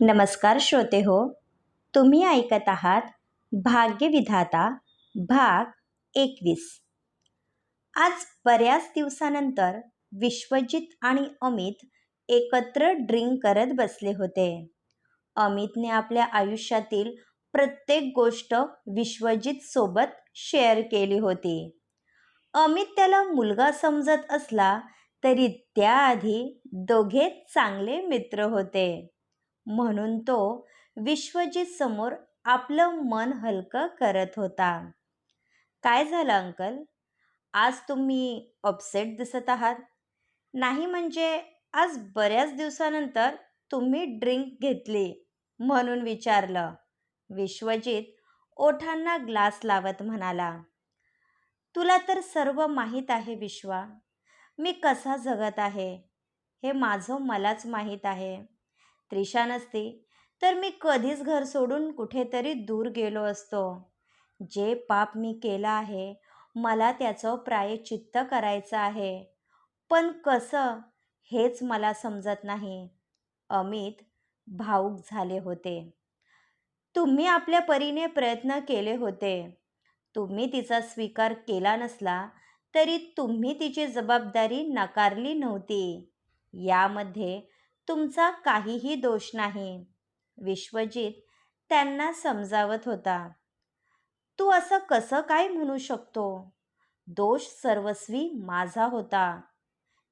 नमस्कार श्रोते हो, तुम्ही ऐकत आहात भाग्यविधाता भाग 21. आज बऱ्याच दिवसानंतर विश्वजित आणि अमित एकत्र ड्रिंक करत बसले होते. अमितने आपल्या आयुष्यातील प्रत्येक गोष्ट विश्वजित सोबत शेअर केली होती. अमित त्याला मुलगा समजत असला तरी त्याआधी दोघे चांगले मित्र होते. म्हणून तो विश्वजित समोर आपलं मन हलकं करत होता. काय झालं अंकल? आज तुम्ही अपसेट दिसत आहात. नाही म्हणजे आज बऱ्याच दिवसानंतर तुम्ही ड्रिंक घेतली म्हणून विचारलं. विश्वजित ओठांना ग्लास लावत म्हणाला. तुला तर सर्व माहीत आहे विश्वा, मी कसा जगत आहे हे माझं मलाच माहीत आहे. त्रिशा नसती तर मी कधीच घर सोडून कुठेतरी दूर गेलो असतो. जे पाप मी केलं आहे मला त्याचं प्रायश्चित्त करायचं आहे, पण कसं हेच मला समजत नाही. अमित भावूक झाले होते. तुम्ही आपल्या परीने प्रयत्न केले होते. तुम्ही तिचा स्वीकार केला नसला तरी तुम्ही तिची जबाबदारी नाकारली नव्हती. यामध्ये तुमचा काहीही दोष नाही. विश्वजित त्यांना समजावत होता. तू असं कसं काय म्हणू शकतो? दोष सर्वस्वी माझा होता.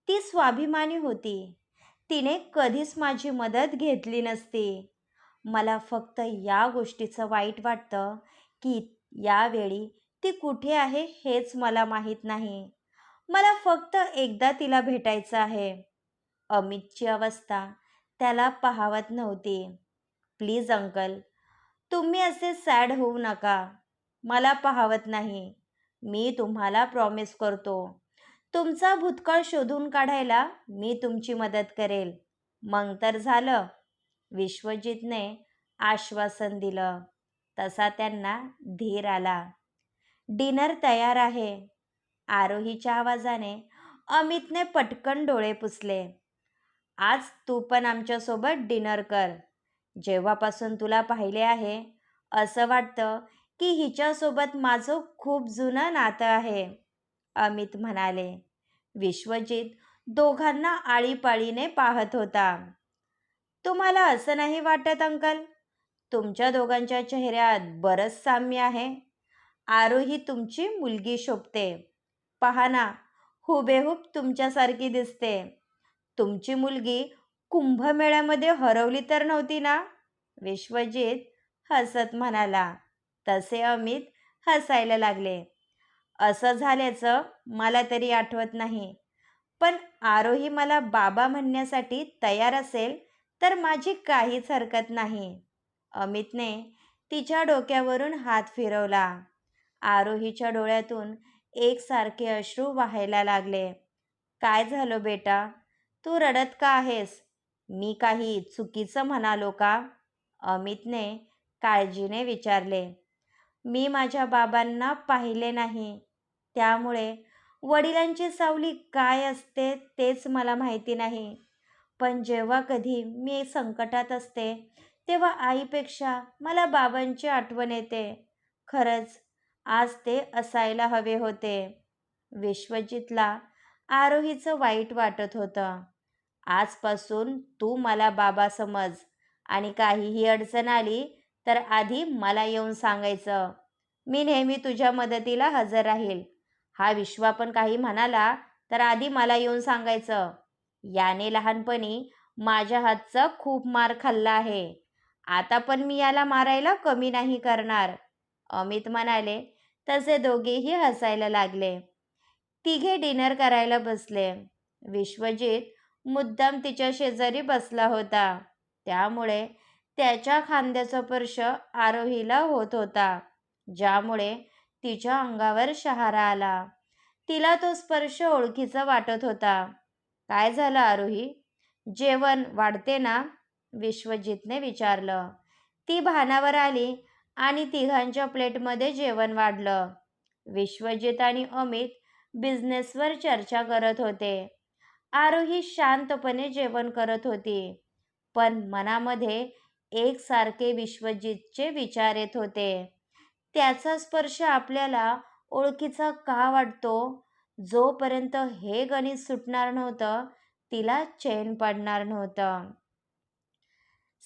ती स्वाभिमानी होती. तिने कधीच माझी मदत घेतली नसती. मला फक्त या गोष्टीचं वाईट वाटतं की यावेळी ती कुठे आहे हेच मला माहीत नाही. मला फक्त एकदा तिला भेटायचं आहे. अमितची अवस्था त्याला पाहवत नव्हती. प्लीज अंकल, तुम्ही असे सॅड होऊ नका. मला पाहवत नाही. मी तुम्हाला प्रॉमिस करतो, तुमचा भूतकाळ शोधून काढायला मी तुमची मदत करेल. मग तर झालं. विश्वजितने आश्वासन दिलं. तसा त्यांना धीर आला. डिनर तयार आहे. आरोहीच्या आवाजाने अमितने पटकन डोळे पुसले. आज तू पण आमच्यासोबत डिनर कर. जेव्हापासून तुला पाहिले आहे असं वाटतं की हिच्यासोबत माझं खूप जुनं नातं आहे, अमित म्हणाले. विश्वजित दोघांना आळीपाळीने पाहत होता. तुम्हाला असं नाही वाटत अंकल? तुमच्या दोघांच्या चेहऱ्यात बरंच साम्य आहे. आरोही तुमची मुलगी शोभते. पहा ना, हुबेहूब तुमच्यासारखी दिसते. तुमची मुलगी कुंभमेळ्यामध्ये हरवली तर नव्हती ना? विश्वजित हसत म्हणाला. तसे अमित हसायला लागले. असं झाल्याचं मला तरी आठवत नाही, पण आरोही मला बाबा म्हणण्यासाठी तयार असेल तर माझी काहीच हरकत नाही. अमितने तिच्या डोक्यावरून हात फिरवला. आरोहीच्या डोळ्यातून एकसारखे अश्रू वाहायला लागले. काय झालं बेटा? तू रडत का आहेस? मी काही चुकीचं म्हणालो का? अमितने काळजीने विचारले. मी माझ्या बाबांना पाहिले नाही, त्यामुळे वडिलांची सावली काय असते तेच मला माहिती नाही. पण जेव्हा कधी मी संकटात असते तेव्हा आईपेक्षा मला बाबांची आठवण येते. खरंच आज ते असायला हवे होते. विश्वजितला आरोहीचं वाईट वाटत होतं. आजपासून तू मला बाबा समज आणि काहीही अडचण आली तर आधी मला येऊन सांगायचं. मी नेहमी तुझ्या मदतीला हजर राहील. हा विश्वा पण काही म्हणाला तर आधी मला येऊन सांगायचं. याने लहानपणी माझ्या हातचा खूप मार खाल्ला आहे. आता पण मी याला मारायला कमी नाही करणार, अमित म्हणाले. तसे दोघेही हसायला लागले. तिघे डिनर करायला बसले. विश्वजित मुद्दाम तिच्या शेजारी बसला होता, त्यामुळे त्याच्या खांद्याचा स्पर्श आरोहीला होत होता, ज्यामुळे तिच्या अंगावर शहारा आला. तिला तो स्पर्श ओळखीचा वाटत होता. काय झालं आरोही? जेवण वाढते ना? विश्वजितने विचारलं. ती भानावर आली आणि तिघांच्या प्लेटमध्ये जेवण वाढलं. विश्वजित आणि अमित बिझनेसवर चर्चा करत होते. आरोही शांतपणे जेवण करत होती, पण मनामध्ये एकसारखे विश्वजितचे विचार येत होते. त्याचा स्पर्श आपल्याला ओळखीचा का वाटतो? जोपर्यंत हे गणित सुटणार नव्हतं, तिला चैन पडणार नव्हतं.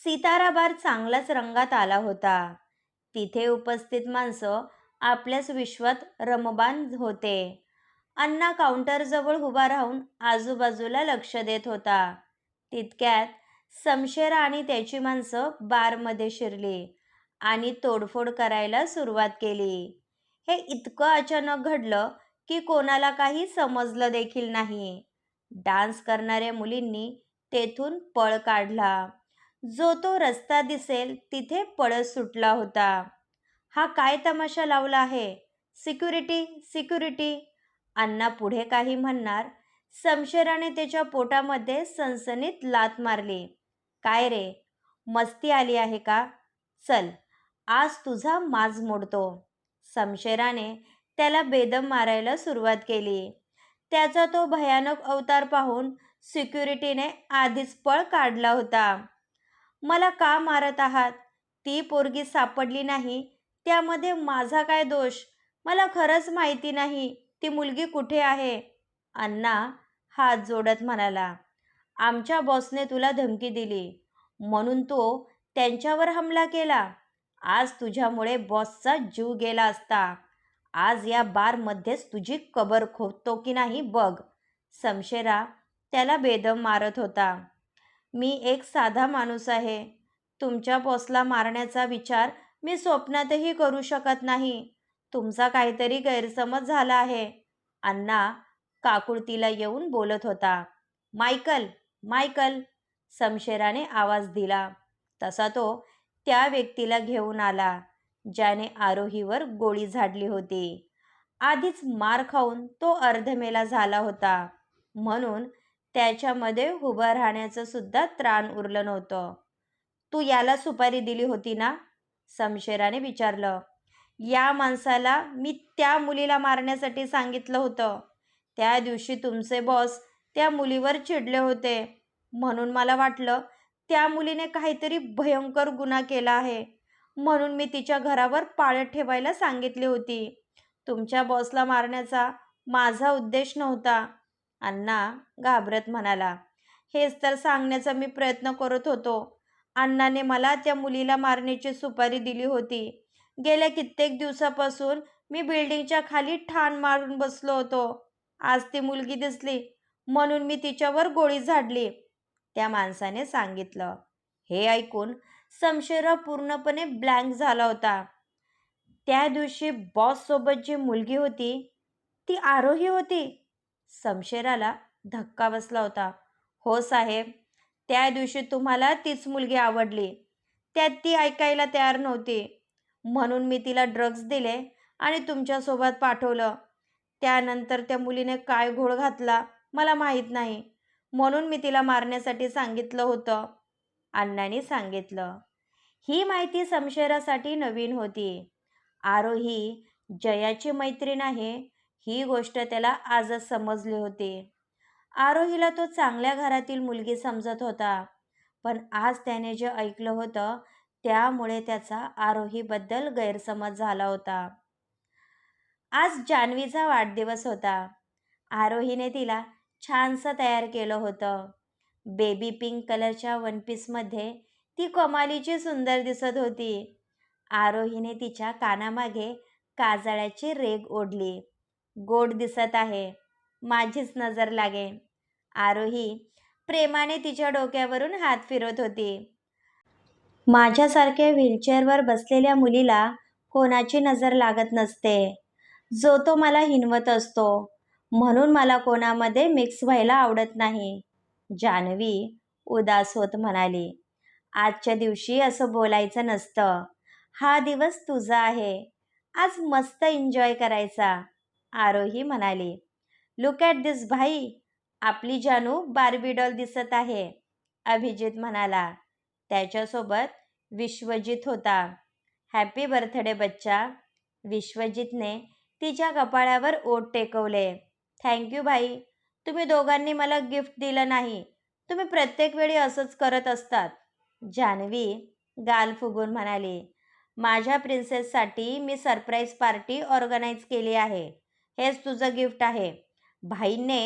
सितारा बार चांगलाच रंगात आला होता. तिथे उपस्थित माणसं आपल्याच विश्वात रममाण होते. अण्णा काउंटरजवळ उभा राहून आजूबाजूला लक्ष देत होता. तितक्यात समशेरा आणि त्याची माणसं बारमध्ये शिरली आणि तोडफोड करायला सुरुवात केली. हे इतकं अचानक घडलं की कोणाला काही समजलं देखील नाही. डान्स करणाऱ्या मुलींनी तेथून पळ काढला. जो तो रस्ता दिसेल तिथे पळत सुटला होता. हा काय तमाशा लावला आहे? Security, security! अण्णा पुढे काही म्हणणार, समशेराने त्याच्या पोटामध्ये सणसणीत लाथ मारली. काय रे, मस्ती आली आहे का? चल, आज तुझा माज मोडतो. समशेराने त्याला बेदम मारायला सुरुवात केली. त्याचा तो भयानक अवतार पाहून सिक्युरिटीने आधीच पळ काढला होता. मला का मारत आहात? ती पोरगी सापडली नाही त्यामध्ये माझा काय दोष? मला खरंच माहिती नाही ती मुलगी कुठे आहे. अण्णा हात जोडत म्हणाला, आमच्या बॉसने तुला धमकी दिली म्हणून तो त्यांच्यावर हमला केला. आज तुझ्यामुळे बॉसचा जीव गेला असता. आज या बारमध्येच तुझी कबर खोदतो की नाही बघ. समशेरा त्याला बेदम मारत होता. मी एक साधा माणूस आहे. तुमच्या बॉसला मारण्याचा विचार मी स्वप्नातही करू शकत नाही. तुमचा काहीतरी गैरसमज झाला आहे. अण्णा काकुळतीला येऊन बोलत होता. Michael, Michael! समशेराने आवाज दिला. तसा तो त्या व्यक्तीला घेऊन आला ज्याने आरोहीवर गोळी झाडली होती. आधीच मार खाऊन तो अर्धमेला झाला होता म्हणून त्याच्यामध्ये उभं राहण्याचं सुद्धा त्राण उरलं नव्हतं. तू याला सुपारी दिली होती ना? समशेराने विचारलं. या माणसाला मी त्या मुलीला मारण्यासाठी सांगितलं होतं. त्या दिवशी तुमचे बॉस त्या मुलीवर चिडले होते म्हणून मला वाटलं त्या मुलीने काहीतरी भयंकर गुन्हा केला आहे म्हणून मी तिच्या घरावर पाळत ठेवायला सांगितली होती. तुमच्या बॉसला मारण्याचा माझा उद्देश नव्हता. अण्णा घाबरत म्हणाला. हेच तर सांगण्याचा मी प्रयत्न करत होतो. अण्णाने मला त्या मुलीला मारण्याची सुपारी दिली होती. गेल्या कित्येक दिवसापासून मी बिल्डिंगच्या खाली ठाण मारून बसलो होतो. आज ती मुलगी दिसली म्हणून मी तिच्यावर गोळी झाडली, त्या माणसाने सांगितलं. हे ऐकून समशेरा पूर्णपणे ब्लँक झाला होता. त्या दिवशी बॉस सोबत जी मुलगी होती ती आरोही होती. समशेराला धक्का बसला होता. हो साहेब, त्या दिवशी तुम्हाला तीच मुलगी आवडली. त्यात ती ऐकायला तयार नव्हती म्हणून मी तिला ड्रग्ज दिले आणि तुमच्यासोबत पाठवलं. त्यानंतर त्या मुलीने काय घोळ घातला मला माहीत नाही म्हणून मी तिला मारण्यासाठी सांगितलं होतं, अण्णांनी सांगितलं. ही माहिती समशेरासाठी नवीन होती. आरोही जयाची मैत्रीण आहे ही गोष्ट त्याला आजच समजली होती. आरोहीला तो चांगल्या घरातील मुलगी समजत होता, पण आज त्याने जे ऐकलं होतं त्यामुळे त्याचा आरोहीबद्दल गैरसमज झाला होता. आज जान्हवीचा वाढदिवस होता. आरोहीने तिला छानसं तयार केलं होतं. बेबी पिंक कलरच्या वनपीसमध्ये ती कमालीची सुंदर दिसत होती. आरोहीने तिच्या कानामागे काजळाची रेघ ओढली. गोड दिसत आहे, माझीच नजर लागेल. आरोही प्रेमाने तिच्या डोक्यावरून हात फिरवत होती. माझ्यासारख्या व्हीलचेअरवर बसलेल्या मुलीला कोणाची नजर लागत नसते. जो तो मला हिणवत असतो म्हणून मला कोणामध्ये मिक्स व्हायला आवडत नाही, जान्हवी उदास होत म्हणाली. आजच्या दिवशी असं बोलायचं नसतं. हा दिवस तुझा आहे. आज मस्त एन्जॉय करायचा, आरोही म्हणाली. लुक ॲट दिस भाई, आपली जानू बार्बी डॉल दिसत आहे, अभिजित म्हणाला. त्याच्यासोबत विश्वजित होता. हॅपी बर्थडे बच्चा. विश्वजितने तिच्या कपाळावर ओठ टेकवले. थँक्यू भाई, तुम्ही दोघांनी मला गिफ्ट दिलं नाही. तुम्ही प्रत्येक वेळी असंच करत असतात. जान्हवी गाल फुगून म्हणाली, माझ्या प्रिन्सेससाठी मी सरप्राईज पार्टी ऑर्गनाईज केली आहे. हेच तुझं गिफ्ट आहे. भाईंने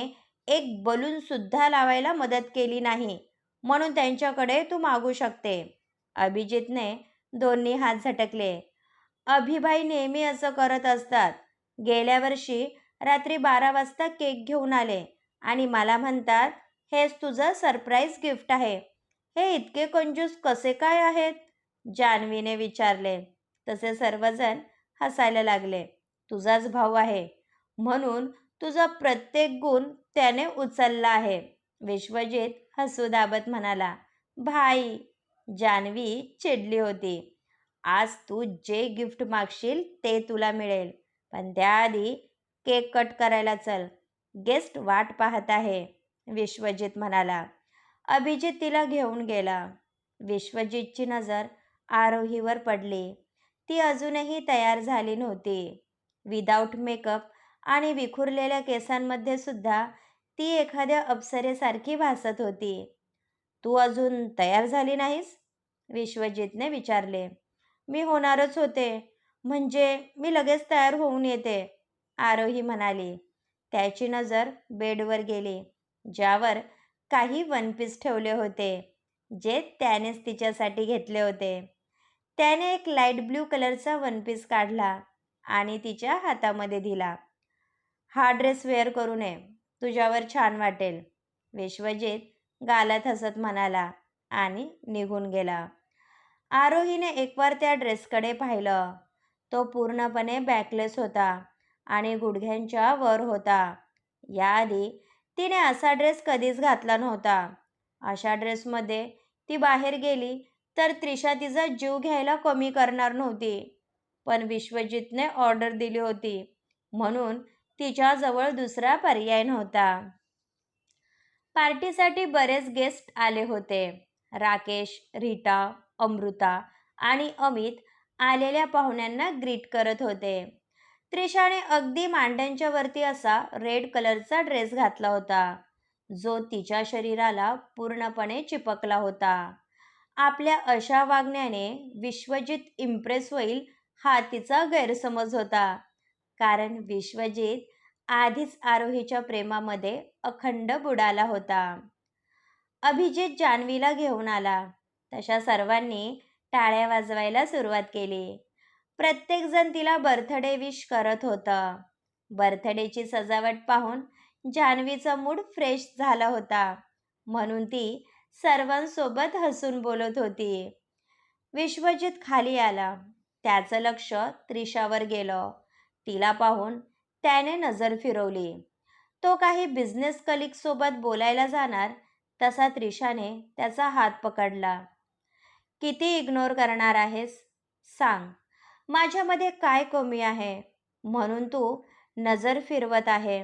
एक बलूनसुद्धा लावायला मदत केली नाही, म्हणून त्यांच्याकडे तू मागू शकते. अभिजितने दोन्ही हात झटकले. अभिभाई नेहमी असं करत असतात. गेल्या वर्षी रात्री 12 वाजता केक घेऊन आले आणि मला म्हणतात, हेच तुझं सरप्राईज गिफ्ट आहे. हे इतके कंजूस कसे काय आहेत? जान्हवीने विचारले. तसे सर्वजण हसायला लागले. तुझाच भाऊ आहे म्हणून तुझा प्रत्येक गुण त्याने उचलला आहे. विश्वजित हसू दाबत म्हणाला. भाई, जान्हवी चिडली होती. आज तू जे गिफ्ट मागशील ते तुला मिळेल, पण त्याआधी केक कट करायला चल. गेस्ट वाट पाहत आहे, विश्वजित म्हणाला. अभिजित तिला घेऊन गेला. विश्वजितची नजर आरोहीवर पडली. ती अजूनही तयार झाली नव्हती. विदाऊट मेकअप आणि विखुरलेल्या केसांमध्ये सुद्धा ती एखाद्या अप्सरेसारखी भासत होती. तू अजून तयार झाली नाहीस? विश्वजितने विचारले. मी होणारच होते. म्हणजे मी लगेच तयार होऊन येते, आरोही म्हणाली. त्याची नजर बेडवर गेली, ज्यावर काही वन पीस ठेवले होते, जे त्यानेच तिच्यासाठी घेतले होते. त्याने एक लाईट ब्ल्यू कलरचा वन पीस काढला आणि तिच्या हातामध्ये दिला. हा ड्रेस वेअर करू नये, तुझ्यावर छान वाटेल, विश्वजित गालात हसत म्हणाला आणि निघून गेला. आरोहीने एकवार त्या ड्रेसकडे पाहिलं. तो पूर्णपणे बॅकलेस होता आणि गुडघ्यांच्या वर होता. याआधी तिने असा ड्रेस कधीच घातला नव्हता. अशा ड्रेसमध्ये ती बाहेर गेली तर त्रिशा तिचा जीव घ्यायला कमी करणार नव्हती. पण विश्वजितने ऑर्डर दिली होती म्हणून तिच्याजवळ दुसरा पर्याय नव्हता. पार्टीसाठी बरेच गेस्ट आले होते. राकेश, रीटा, अमृता आणि अमित आलेल्या पाहुण्यांना ग्रीट करत होते. त्रिशाने अगदी मांड्यांच्या वरती असा रेड कलरचा ड्रेस घातला होता, जो तिच्या शरीराला पूर्णपणे चिपकला होता. आपल्या अशा वागण्याने विश्वजित इम्प्रेस होईल हा तिचा गैरसमज होता, कारण विश्वजित आधीच आरोहीच्या प्रेमामध्ये अखंड बुडाला होता. अभिजित जान्हवीला घेऊन आला तशा सर्वांनी टाळ्या वाजवायला सुरुवात केली. प्रत्येकजण तिला बर्थडे विश करत होतं. बर्थडेची सजावट पाहून जान्हवीचा मूड फ्रेश झाला होता, म्हणून ती सर्वांसोबत हसून बोलत होती. विश्वजित खाली आला. त्याचं लक्ष त्रिशावर गेलं. तिला पाहून त्याने नजर फिरवली. तो काही बिझनेस कलिगसोबत बोलायला जाणार तसा त्रिशाने त्याचा हात पकडला. किती इग्नोर करणार आहेस? सांग, माझ्यामध्ये काय कमी आहे म्हणून तू नजर फिरवत आहे?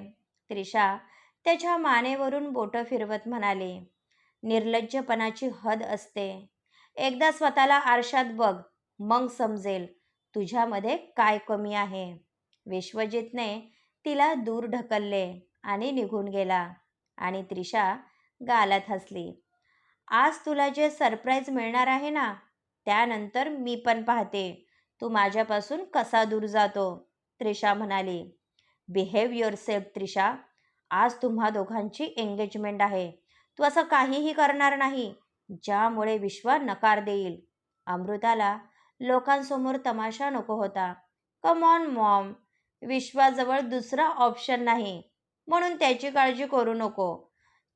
त्रिशा त्याच्या मानेवरून बोटं फिरवत म्हणाली. निर्लज्जपणाची हद असते. एकदा स्वतःला आरशात बघ, मग समजेल तुझ्यामध्ये काय कमी आहे. विश्वजितने तिला दूर ढकलले आणि निघून गेला आणि त्रिशा गालात हसली. आज तुला जे सरप्राईज मिळणार आहे ना, त्यानंतर मी पण पाहते तू माझ्यापासून कसा दूर जातो, त्रिशा म्हणाली. Behave yourself Trisha. आज तुम्हा दोघांची एंगेजमेंट आहे. तू असं काहीही करणार नाही ज्यामुळे विश्वा नकार देईल. अमृताला लोकांसमोर तमाशा नको होता. कम ऑन मॉम, विश्वाजवळ दुसरा ऑप्शन नाही, म्हणून त्याची काळजी करू नको.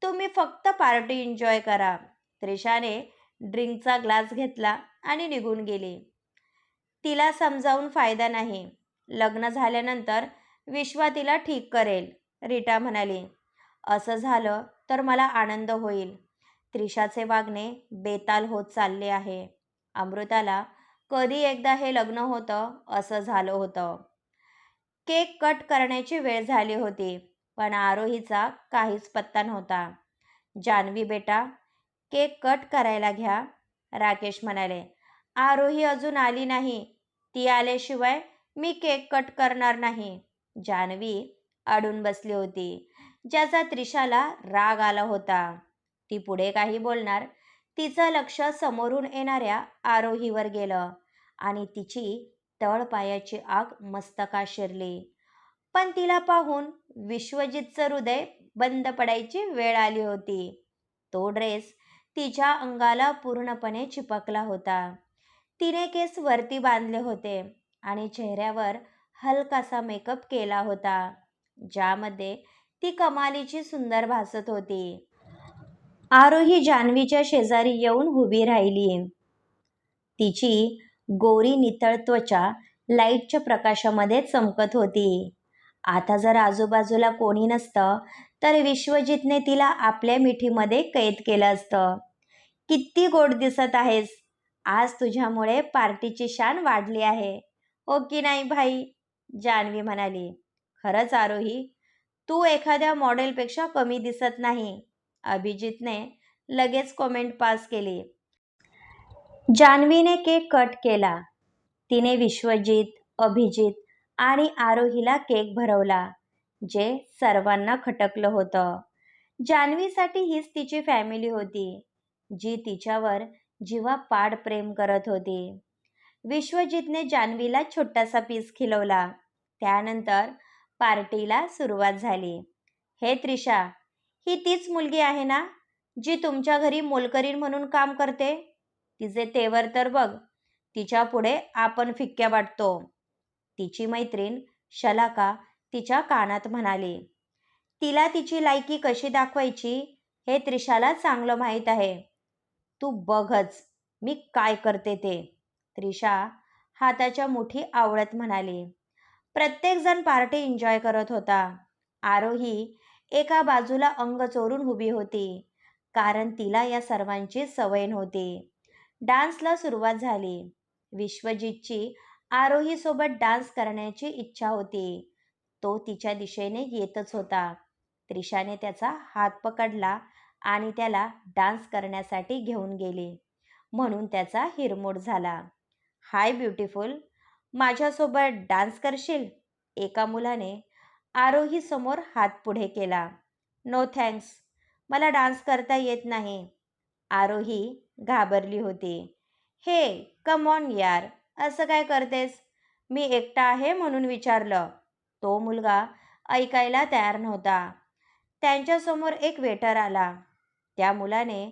तुम्ही फक्त पार्टी एन्जॉय करा. त्रिशाने ड्रिंकचा ग्लास घेतला आणि निघून गेली. तिला समजावून फायदा नाही. लग्न झाल्यानंतर विश्वा तिला ठीक करेल, रीटा म्हणाली. असं झालं तर मला आनंद होईल. त्रिशाचे वागणे बेताल होत चालले आहे. अमृताला कधी एकदा हे लग्न होतं असं झालं होतं. केक कट करण्याची वेळ झाली होती, पण आरोहीचा काहीच पत्ता नव्हता. जान्हवी बेटा, केक कट करायला घ्या, राकेश म्हणाले. आरोही अजून आली नाही. ती आल्याशिवाय मी केक कट करणार नाही. जान्हवी अडून बसली होती, ज्याचा त्रिशाला राग आला होता. ती पुढे काही बोलणार तिचं लक्ष समोरून येणाऱ्या आरोहीवर गेलं आणि तिची तळपायाची आग मस्तकात शिरली. पण तिला पाहून विश्वजितचं हृदय बंद पडायची वेळ आली होती. तो ड्रेस तिच्या अंगाला पूर्णपणे चिपकला होता. तिने केस वरती बांधले होते आणि चेहऱ्यावर हलकासा मेकअप केला होता, ज्यामध्ये ती कमालीची सुंदर भासत होती. आरोही जान्हवीच्या शेजारी येऊन उभी राहिली. तिची गोरी नितळ त्वचा लाईटच्या प्रकाशामध्ये चमकत होती. आता जर आजूबाजूला कोणी नसतं तर विश्वजितने तिला आपल्या मिठीमध्ये कैद केलं असतं. किती गोड दिसत आहेस. आज तुझ्यामुळे पार्टीची शान वाढली आहे, हो की नाही भाई? जान्हवी म्हणाली. खरंच आरोही, तू एखाद्या मॉडेलपेक्षा कमी दिसत नाही, अभिजितने लगेच कॉमेंट पास केली. जान्हवीने केक कट केला. तिने विश्वजित, अभिजित आणि आरोहीला केक भरवला, जे सर्वांना खटकलं होतं. जान्हवीसाठी हीच तिची फॅमिली होती, जी तिच्यावर जीवापाड प्रेम करत होती. विश्वजितने जान्हवीला छोटासा पीस खिलवला. त्यानंतर पार्टीला सुरुवात झाली. हे त्रिशा, ही तीच मुलगी आहे ना जी तुमच्या घरी मोलकरीण म्हणून काम करते? तिचे तेवर तर बघ, तिच्या पुढे आपण फिक्क्या वाटतो, तिची मैत्रीण शलाका तिच्या कानात म्हणाली. तिला तिची लायकी कशी दाखवायची हे त्रिशाला चांगलं माहीत आहे. तू बघच मी काय करते ते, त्रिशा हाताच्या मुठी आवळत म्हणाली. प्रत्येकजण पार्टी एन्जॉय करत होता. आरोही एका बाजूला अंग चोरून उभी होती, कारण तिला या सर्वांची सवय नव्हती. डान्सला सुरुवात झाली. विश्वजितची आरोहीसोबत डान्स करण्याची इच्छा होती. तो तिच्या दिशेने येतच होता. त्रिशाने त्याचा हात पकडला आणि त्याला डान्स करण्यासाठी घेऊन गेली, म्हणून त्याचा हिरमोड झाला. हाय ब्युटिफुल, माझ्यासोबत डान्स करशील? एका मुलाने आरोहीसमोर हात पुढे केला. नो थँक्स, मला डान्स करता येत नाही. आरोही घाबरली होती. हे कम ऑन यार, असं काय करतेस? मी एकटा आहे म्हणून विचारलं. तो मुलगा ऐकायला तयार नव्हता. त्यांच्यासमोर एक वेटर आला. त्या मुलाने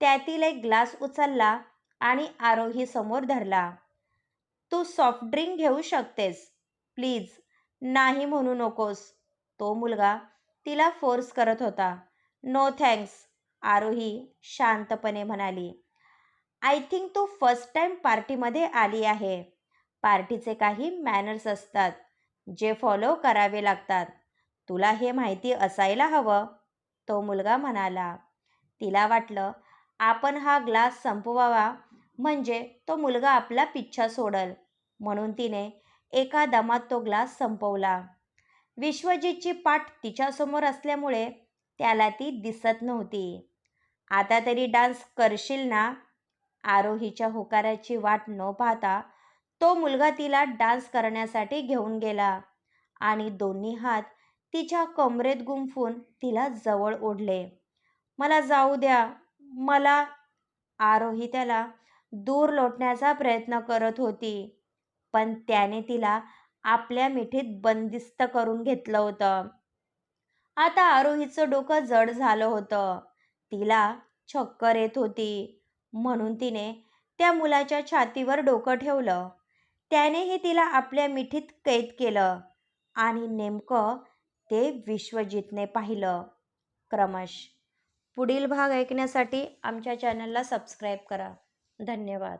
त्यातील एक ग्लास उचलला आणि आरोही समोर धरला. तू सॉफ्ट ड्रिंक घेऊ शकतेस, प्लीज नाही म्हणू नकोस. तो मुलगा तिला फोर्स करत होता. नो थँक्स, आरोही शांतपणे म्हणाली. आय थिंक तू फर्स्ट टाइम पार्टीमध्ये आली आहे. पार्टीचे काही मॅनर्स असतात जे फॉलो करावे लागतात. तुला हे माहिती असायला हवं, तो मुलगा म्हणाला. तिला वाटलं आपण हा ग्लास संपवावा म्हणजे तो मुलगा आपला पिच्छा सोडल, म्हणून तिने एका दमात तो ग्लास संपवला. विश्वजितची पाठ तिच्यासमोर असल्यामुळे त्याला ती दिसत नव्हती. आता तरी डान्स करशील ना? आरोहीच्या होकाराची वाट न पाहता तो मुलगा तिला डान्स करण्यासाठी घेऊन गेला आणि दोन्ही हात तिच्या कमरेत गुंफून तिला जवळ ओढले. मला जाऊ द्या, मला. आरोही त्याला दूर लोटण्याचा प्रयत्न करत होती, पण त्याने तिला आपल्या मिठीत बंदिस्त करून घेतलं होतं. आता आरोहीचं डोकं जड झालं होतं. तिला चक्कर येत होती, म्हणून तिने त्या मुलाच्या छातीवर डोकं ठेवलं. त्यानेही तिला आपल्या मिठीत कैद केलं आणि नेमकं ते विश्वजितने पाहिलं. क्रमश. पुढील भाग ऐकण्यासाठी आमच्या चॅनलला सबस्क्राईब करा. धन्यवाद.